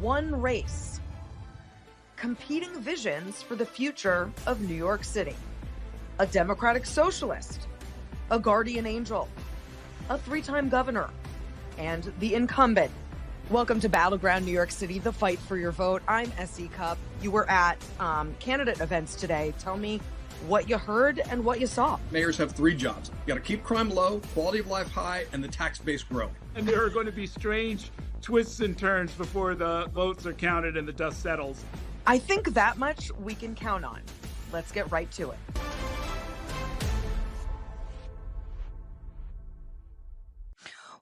one race, competing visions for the future of New York City. A Democratic socialist, a guardian angel, a three-time governor, and the incumbent. Welcome to Battleground, New York City, the fight for your vote. I'm S.E. Cupp. You were at candidate events today. Tell me what you heard and what you saw. Mayors have three jobs. You got to keep crime low, quality of life high, and the tax base grow. And there are going to be strange twists and turns before the votes are counted and the dust settles. I think that much we can count on. Let's get right to it.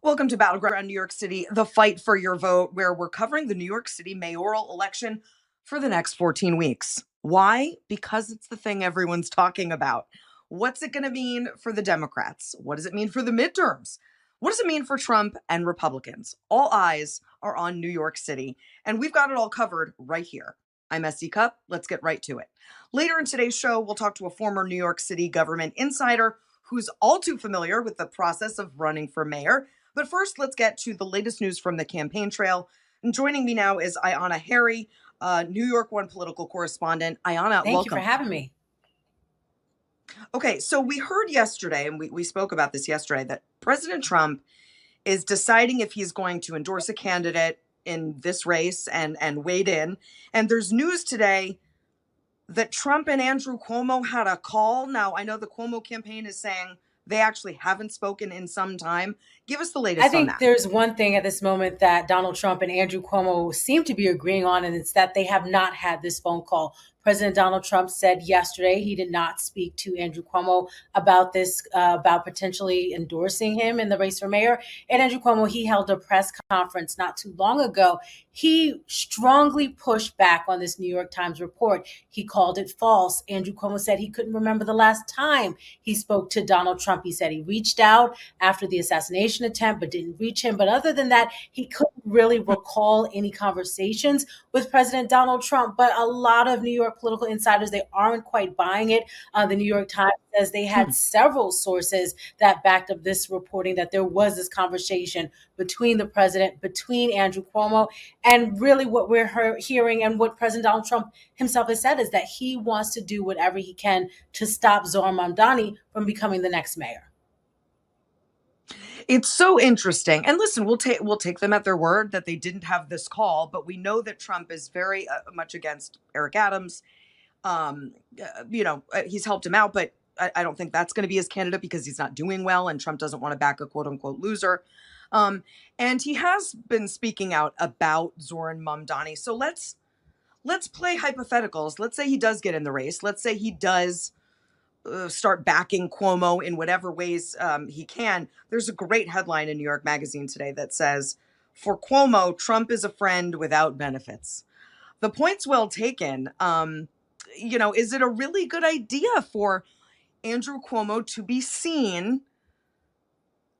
Welcome to Battleground, New York City, the fight for your vote, where we're covering the New York City mayoral election for the next 14 weeks. Why? Because it's the thing everyone's talking about. What's it going to mean for the Democrats? What does it mean for the midterms? What does it mean for Trump and Republicans? All eyes are on New York City, and we've got it all covered right here. I'm S.E. Cupp. Let's get right to it. Later in today's show, we'll talk to a former New York City government insider who's all too familiar with the process of running for mayor. But first, let's get to the latest news from the campaign trail. And joining me now is Ayanna Harry, New York One political correspondent. Ayanna, welcome. Thank you for having me. Okay, so we heard yesterday, and we spoke about this yesterday, that President Trump is deciding if he's going to endorse a candidate in this race and wade in. And there's news today that Trump and Andrew Cuomo had a call. Now, I know the Cuomo campaign is saying they actually haven't spoken in some time. Give us the latest on that. I think there's one thing at this moment that Donald Trump and Andrew Cuomo seem to be agreeing on, and it's that they have not had this phone call. President Donald Trump said yesterday he did not speak to Andrew Cuomo about this, about potentially endorsing him in the race for mayor. And Andrew Cuomo, he held a press conference not too long ago. He strongly pushed back on this New York Times report. He called it false. Andrew Cuomo said he couldn't remember the last time he spoke to Donald Trump. He said he reached out after the assassination attempt, but didn't reach him. But other than that, he couldn't really recall any conversations with President Donald Trump. But a lot of New York political insiders, they aren't quite buying it. The New York Times says they had several sources that backed up this reporting that there was this conversation between the president, between Andrew Cuomo. And really what we're hearing and what President Donald Trump himself has said is that he wants to do whatever he can to stop Zohran Mamdani from becoming the next mayor. It's so interesting. And listen, we'll take them at their word that they didn't have this call, but we know that Trump is very much against Eric Adams. He's helped him out, but I don't think that's going to be his candidate because he's not doing well and Trump doesn't want to back a quote unquote loser. And he has been speaking out about Zohran Mamdani. So let's play hypotheticals. Let's say he does get in the race. Let's say he does start backing Cuomo in whatever ways he can. There's a great headline in New York Magazine today that says, "For Cuomo, Trump is a friend without benefits." The point's well taken. Is it a really good idea for Andrew Cuomo to be seen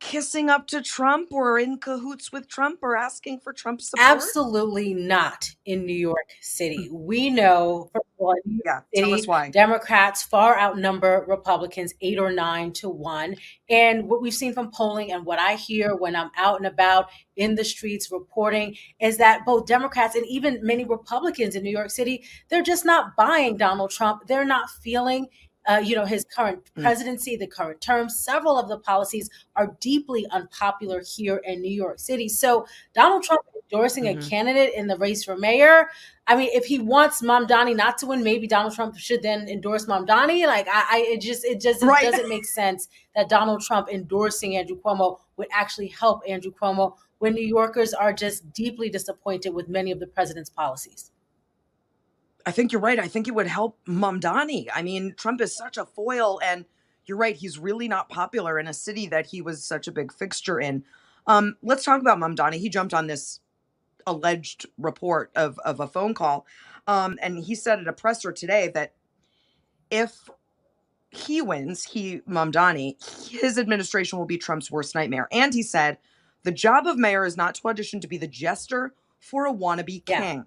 kissing up to Trump or in cahoots with Trump or asking for Trump's support? Absolutely not in New York City. We know, first of all, in New York City, tell us why. Democrats far outnumber Republicans 8 or 9 to 1. And what we've seen from polling and what I hear when I'm out and about in the streets reporting is that both Democrats and even many Republicans in New York City, they're just not buying Donald Trump. They're not feeling his current presidency, the current term. Several of the policies are deeply unpopular here in New York City. So Donald Trump endorsing a candidate in the race for mayor, I mean, if he wants Mamdani not to win, maybe Donald Trump should then endorse Mamdani. Like, it just doesn't make sense that Donald Trump endorsing Andrew Cuomo would actually help Andrew Cuomo when New Yorkers are just deeply disappointed with many of the president's policies. I think you're right. I think it would help Mamdani. I mean, Trump is such a foil, and you're right. He's really not popular in a city that he was such a big fixture in. Let's talk about Mamdani. He jumped on this alleged report of a phone call. And he said at a presser today that if he wins, Mamdani, his administration will be Trump's worst nightmare. And he said, the job of mayor is not to audition to be the jester for a wannabe king.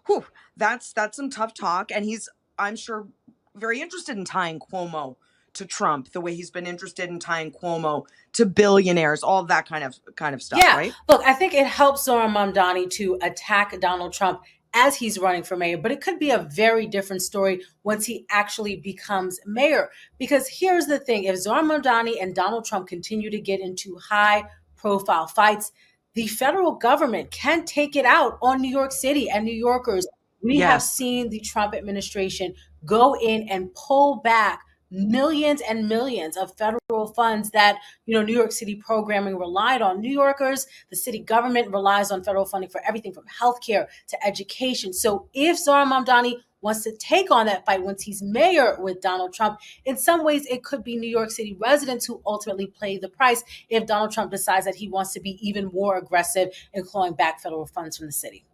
Whew, that's some tough talk. And he's, I'm sure, very interested in tying Cuomo to Trump, the way he's been interested in tying Cuomo to billionaires, all that kind of stuff, Yeah. right? Look, I think it helps Zoran Mamdani to attack Donald Trump as he's running for mayor, but it could be a very different story once he actually becomes mayor. Because here's the thing, if Zoran Mamdani and Donald Trump continue to get into high profile fights, the federal government can take it out on New York City and New Yorkers. We have Yes. seen the Trump administration go in and pull back millions and millions of federal funds that New York City programming relied on. New Yorkers, the city government relies on federal funding for everything from healthcare to education. So if Zoran Mamdani wants to take on that fight once he's mayor with Donald Trump, in some ways it could be New York City residents who ultimately pay the price if Donald Trump decides that he wants to be even more aggressive in clawing back federal funds from the city.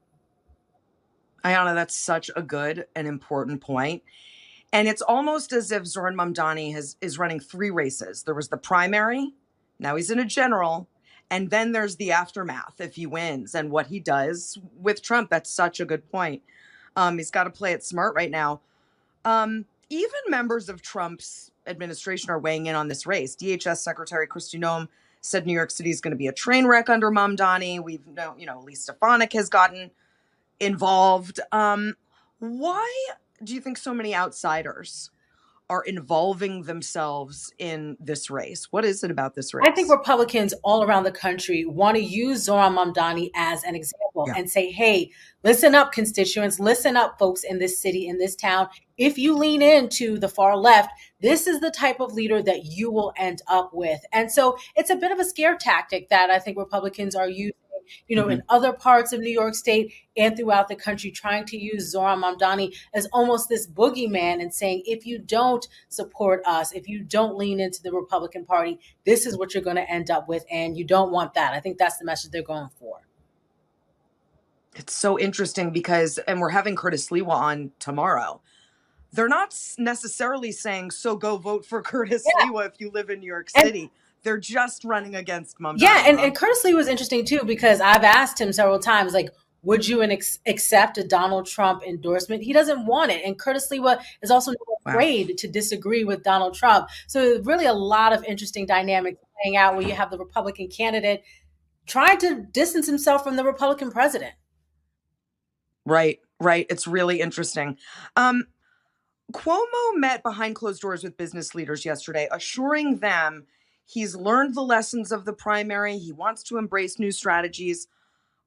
Ayanna, that's such a good and important point. And it's almost as if Zoran Mamdani is running three races. There was the primary, now he's in a general, and then there's the aftermath if he wins and what he does with Trump. That's such a good point. He's got to play it smart right now. Even members of Trump's administration are weighing in on this race. DHS Secretary Kristi Noem said New York City is going to be a train wreck under Mamdani. We've known, Lee Stefanik has gotten involved. Why do you think so many outsiders are involving themselves in this race? What is it about this race? I think Republicans all around the country want to use Zoran Mamdani as an example and say, hey, listen up, constituents, listen up, folks in this city, in this town. If you lean into the far left, this is the type of leader that you will end up with. And so it's a bit of a scare tactic that I think Republicans are using in other parts of New York State and throughout the country, trying to use Zoran Mamdani as almost this boogeyman and saying, if you don't support us, if you don't lean into the Republican Party, this is what you're going to end up with. And you don't want that. I think that's the message they're going for. It's so interesting because, and we're having Curtis Lewa on tomorrow. They're not necessarily saying, so go vote for Curtis Lewa if you live in New York City. They're just running against Mamdani. Yeah, and Curtis Lee was interesting too, because I've asked him several times, like, would you accept a Donald Trump endorsement? He doesn't want it. And Curtis Lee is also afraid to disagree with Donald Trump. So really a lot of interesting dynamics playing out where you have the Republican candidate trying to distance himself from the Republican president. Right. It's really interesting. Cuomo met behind closed doors with business leaders yesterday, assuring them he's learned the lessons of the primary. He wants to embrace new strategies.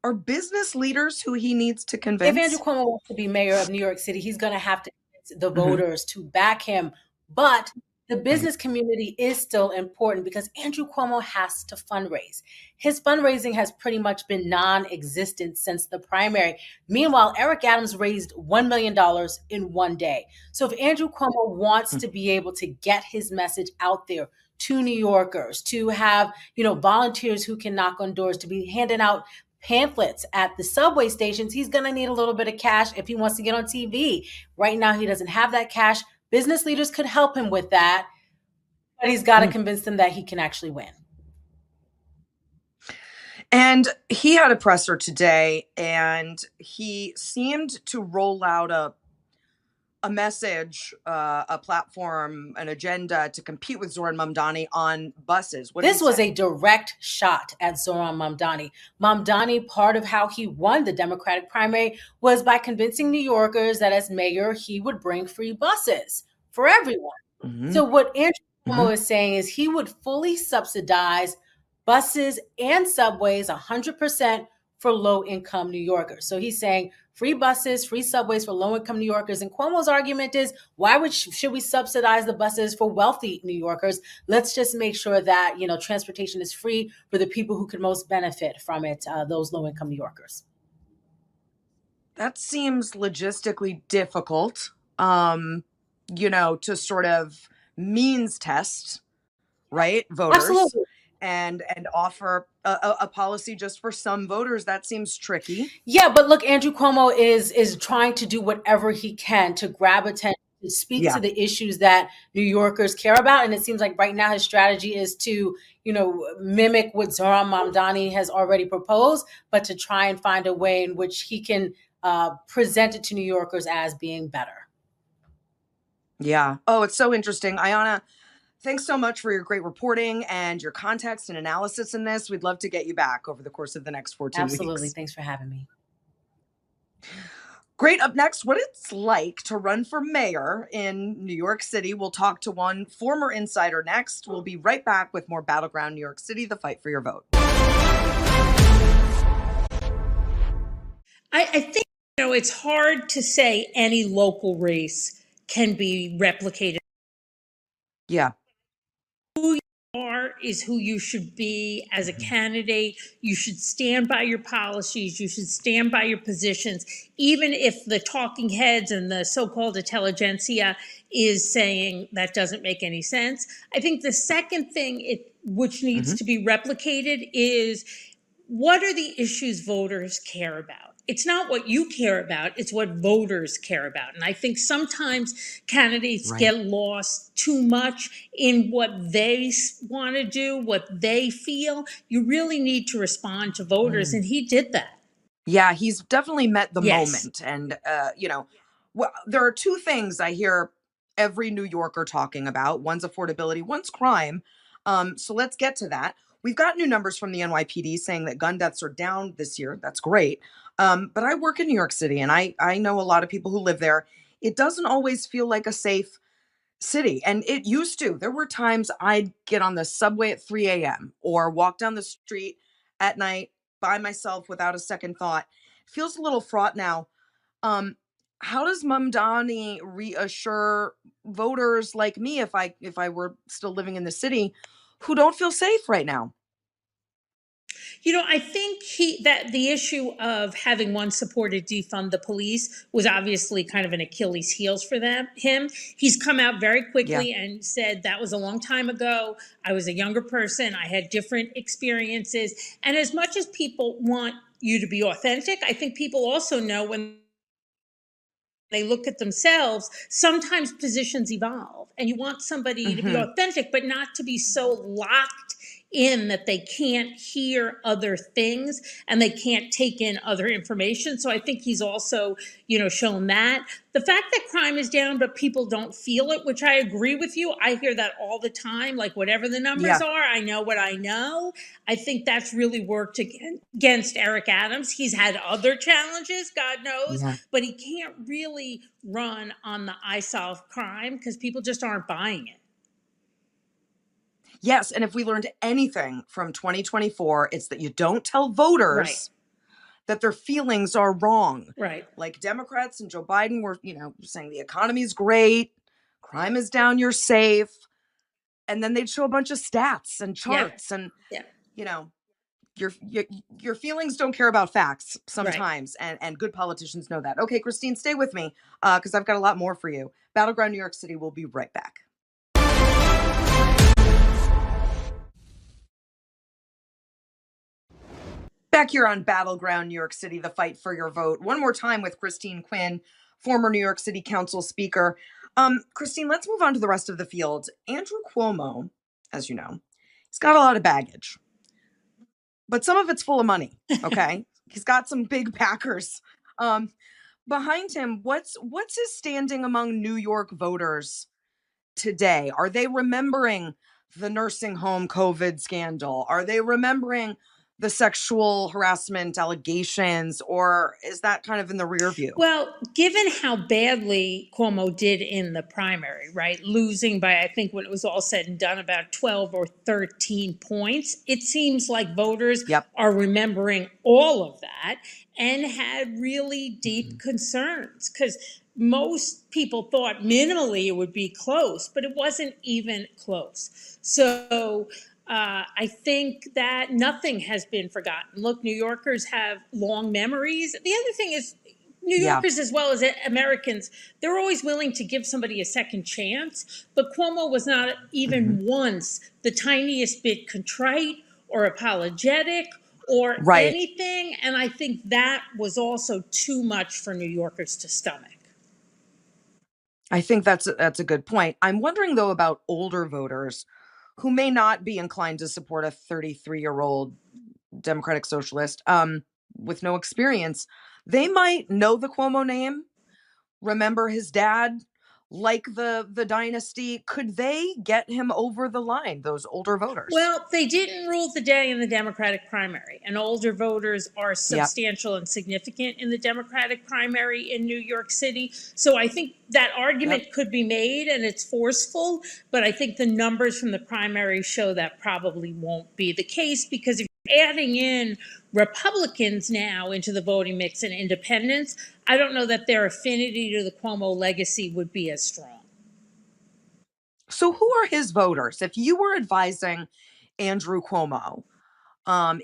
Are business leaders who he needs to convince? If Andrew Cuomo wants to be mayor of New York City, he's going to have to convince the voters to back him. But the business community is still important because Andrew Cuomo has to fundraise. His fundraising has pretty much been non-existent since the primary. Meanwhile, Eric Adams raised $1 million in one day. So if Andrew Cuomo wants to be able to get his message out there to New Yorkers, to have, volunteers who can knock on doors, to be handing out pamphlets at the subway stations, he's going to need a little bit of cash if he wants to get on TV. Right now, he doesn't have that cash. Business leaders could help him with that, but he's got to convince them that he can actually win. And he had a presser today, and he seemed to roll out a message, a platform, an agenda to compete with Zoran Mamdani on buses. This was a direct shot at Zoran Mamdani. Mamdani, part of how he won the Democratic primary was by convincing New Yorkers that as mayor, he would bring free buses for everyone. So what Andrew Cuomo is saying is he would fully subsidize buses and subways 100% for low-income New Yorkers. So he's saying free buses, free subways for low-income New Yorkers. And Cuomo's argument is, should we subsidize the buses for wealthy New Yorkers? Let's just make sure that, transportation is free for the people who could most benefit from it, those low-income New Yorkers. That seems logistically difficult, to sort of means test, right, voters. Absolutely. And offer a policy just for some voters. That seems tricky. Yeah, but look, Andrew Cuomo is trying to do whatever he can to grab attention, to speak to the issues that New Yorkers care about. And it seems like right now his strategy is to, mimic what Zoran Mamdani has already proposed, but to try and find a way in which he can present it to New Yorkers as being better. Yeah. Oh, it's so interesting. Ayanna, Thanks so much for your great reporting and your context and analysis in this. We'd love to get you back over the course of the next 14 Absolutely. weeks. Thanks for having me. Great. Up next, what it's like to run for mayor in New York City. We'll talk to one former insider next. We'll be right back with more Battleground New York City, the fight for your vote. I think, it's hard to say any local race can be replicated. Yeah. Who you are is who you should be as a candidate. You should stand by your policies. You should stand by your positions, even if the talking heads and the so-called intelligentsia is saying that doesn't make any sense. I think the second thing which needs to be replicated is, what are the issues voters care about? It's not what you care about, it's what voters care about. And I think sometimes candidates get lost too much in what they want to do, what they feel. You really need to respond to voters, and he did that. Yeah, he's definitely met the Yes. moment. And, well, there are two things I hear every New Yorker talking about. One's affordability, one's crime. So let's get to that. We've got new numbers from the NYPD saying that gun deaths are down this year. That's great. But I work in New York City, and I know a lot of people who live there. It doesn't always feel like a safe city. And it used to. There were times I'd get on the subway at 3 a.m. or walk down the street at night by myself without a second thought. It feels a little fraught now. How does Mamdani reassure voters like me, if I were still living in the city, who don't feel safe right now? I think that the issue of having one supporter defund the police was obviously kind of an Achilles heels for him. He's come out very quickly and said that was a long time ago. I was a younger person. I had different experiences. And as much as people want you to be authentic, I think people also know when they look at themselves, sometimes positions evolve, and you want somebody to be authentic, but not to be so locked in that they can't hear other things and they can't take in other information. So I think he's also, shown that. The fact that crime is down, but people don't feel it, which I agree with you. I hear that all the time, like whatever the numbers are, I know what I know. I think that's really worked against Eric Adams. He's had other challenges, God knows, but he can't really run on the I solve crime because people just aren't buying it. Yes, and if we learned anything from 2024, it's that you don't tell voters that their feelings are wrong. Right. Like Democrats and Joe Biden were, saying the economy's great, crime is down, you're safe. And then they'd show a bunch of stats and charts and, your feelings don't care about facts sometimes. And good politicians know that. Okay, Christine, stay with me because I've got a lot more for you. Battleground New York City will be right back. Back here on Battleground New York City, the fight for your vote. One more time with Christine Quinn, former New York City Council Speaker. Christine, let's move on to the rest of the field. Andrew Cuomo, as you know, he's got a lot of baggage, but some of it's full of money, okay? He's got some big backers. Behind him, what's his standing among New York voters today? Are they remembering the nursing home COVID scandal? Are they remembering the sexual harassment allegations, or is that kind of in the rear view? Well, given how badly Cuomo did in the primary, right, losing by, I think when it was all said and done, about 12 or 13 points, it seems like voters are remembering all of that and had really deep concerns because most people thought minimally it would be close, but it wasn't even close. So I think that nothing has been forgotten. Look, New Yorkers have long memories. The other thing is, New Yorkers, as well as Americans, they're always willing to give somebody a second chance. But Cuomo was not even once the tiniest bit contrite or apologetic or anything. And I think that was also too much for New Yorkers to stomach. I think that's a good point. I'm wondering, though, about older voters who may not be inclined to support a 33-year-old Democratic socialist with no experience. They might know the Cuomo name, remember his dad, like the dynasty, could they get him over the line, those older voters? Well, they didn't rule the day in the Democratic primary, and older voters are Yep. substantial and significant in the Democratic primary in New York City. So I think that argument could be made, and it's forceful, but I think the numbers from the primary show that probably won't be the case, because if you're adding in Republicans now into the voting mix and independents, I don't know that their affinity to the Cuomo legacy would be as strong. So who are his voters? If you were advising Andrew Cuomo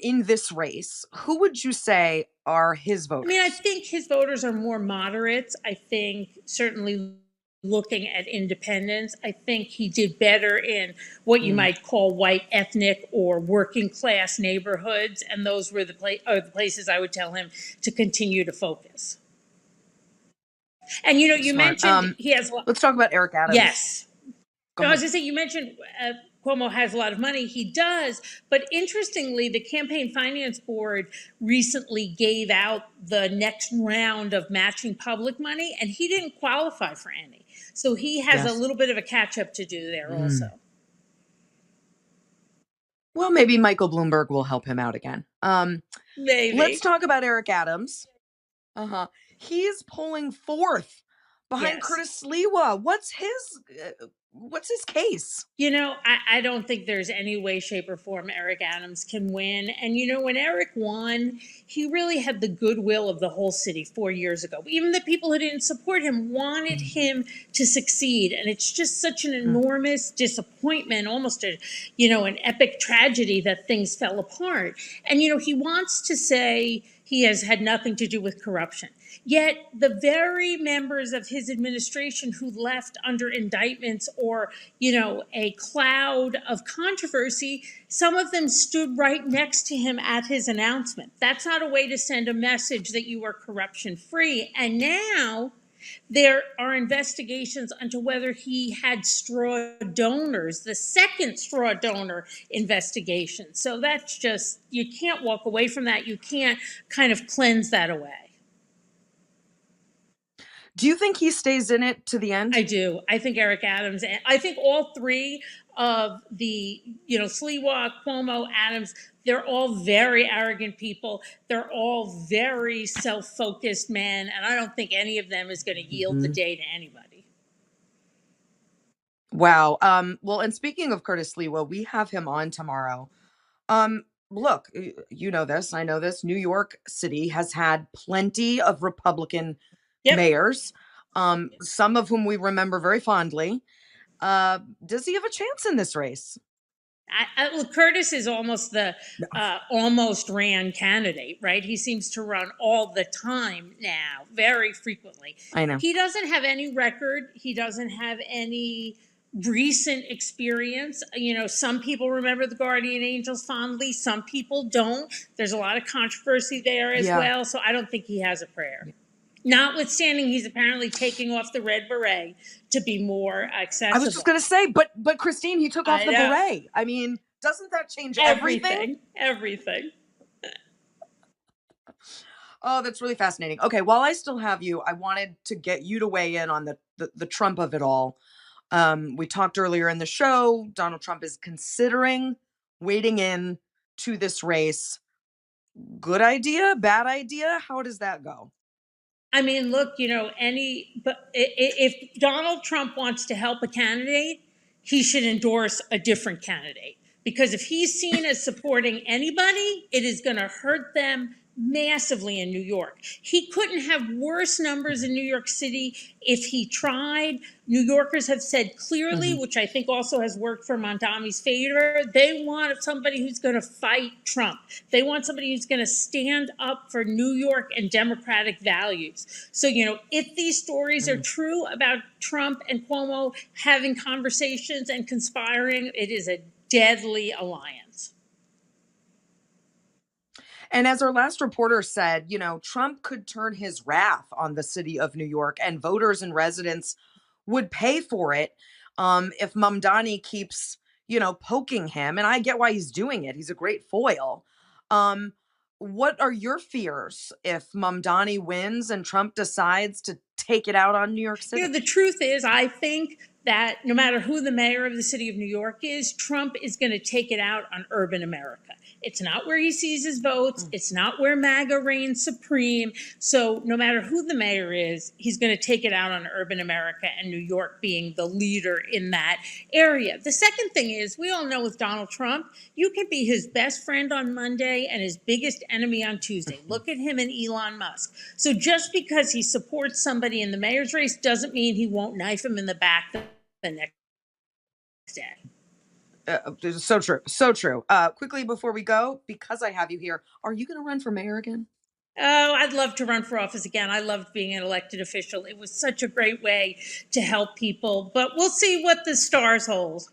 in this race, who would you say are his voters? I mean, I think his voters are more moderates. I think certainly looking at independents, I think he did better in what you might call white ethnic or working class neighborhoods, and those were the places I would tell him to continue to focus. And you know, you Smart. mentioned he has. Let's talk about Eric Adams. Yes. Go No, I was ahead. going to say, you mentioned Cuomo has a lot of money. He does. But interestingly, the Campaign Finance Board recently gave out the next round of matching public money, and he didn't qualify for any. So he has a little bit of a catch up to do there also. Well, maybe Michael Bloomberg will help him out again. Maybe. Let's talk about Eric Adams. He is polling fourth behind Curtis Sliwa. What's his case? You know, I don't think there's any way, shape, or form Eric Adams can win. And, you know, when Eric won, he really had the goodwill of the whole city 4 years ago. Even the people who didn't support him wanted him to succeed. And it's just such an enormous disappointment, almost an epic tragedy that things fell apart. And, you know, he wants to say he has had nothing to do with corruption. Yet the very members of his administration who left under indictments or, a cloud of controversy, some of them stood right next to him at his announcement. That's not a way to send a message that you are corruption free. And now there are investigations into whether he had straw donors, the second straw donor investigation. So that's just, you can't walk away from that. You can't kind of cleanse that away. Do you think he stays in it to the end? I do. I think Eric Adams, and I think all three of the, Sliwa, Cuomo, Adams, they're all very arrogant people. They're all very self-focused men, and I don't think any of them is going to yield the day to anybody. Wow. Well, and speaking of Curtis Sliwa, we have him on tomorrow. Look, you know this, I know this. New York City has had plenty of Republican mayors, some of whom we remember very fondly. Does he have a chance in this race? Curtis is almost the almost ran candidate, right? He seems to run all the time now, very frequently. I know. He doesn't have any record. He doesn't have any recent experience. Some people remember the Guardian Angels fondly. Some people don't. There's a lot of controversy there as well. So I don't think he has a prayer. Notwithstanding, he's apparently taking off the red beret to be more accessible. I was just going to say, but Christine, he took off the beret. I mean, doesn't that change everything? Everything. Oh, that's really fascinating. Okay, while I still have you, I wanted to get you to weigh in on the Trump of it all. We talked earlier in the show, Donald Trump is considering wading in to this race. Good idea? Bad idea? How does that go? I mean, look, if Donald Trump wants to help a candidate, he should endorse a different candidate. Because if he's seen as supporting anybody, it is going to hurt them massively in New York. He couldn't have worse numbers in New York City if he tried. New Yorkers have said clearly, which I think also has worked for Mondami's favor, they want somebody who's going to fight Trump. They want somebody who's going to stand up for New York and democratic values. So, if these stories are true about Trump and Cuomo having conversations and conspiring, it is a deadly alliance. And as our last reporter said, Trump could turn his wrath on the city of New York, and voters and residents would pay for it if Mamdani keeps, poking him. And I get why he's doing it. He's a great foil. What are your fears if Mamdani wins and Trump decides to take it out on New York City? You know, the truth is, I think that no matter who the mayor of the city of New York is, Trump is going to take it out on urban America. It's not where he sees his votes. It's not where MAGA reigns supreme. So no matter who the mayor is, he's going to take it out on urban America, and New York being the leader in that area. The second thing is, we all know with Donald Trump, you can be his best friend on Monday and his biggest enemy on Tuesday. Look at him and Elon Musk. So just because he supports somebody in the mayor's race doesn't mean he won't knife him in the back the next day. So true. So true. Quickly before we go, because I have you here, are you going to run for mayor again? Oh, I'd love to run for office again. I loved being an elected official. It was such a great way to help people, but we'll see what the stars hold.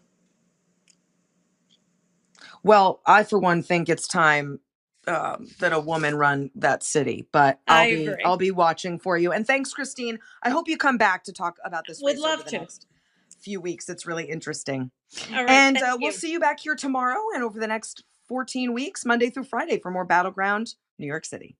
Well, I, for one, think it's time that a woman run that city, but I'll be watching for you. And thanks, Christine. I hope you come back to talk about this race over the next few weeks. It's really interesting. All right, and we'll see you back here tomorrow and over the next 14 weeks, Monday through Friday, for more Battleground New York City.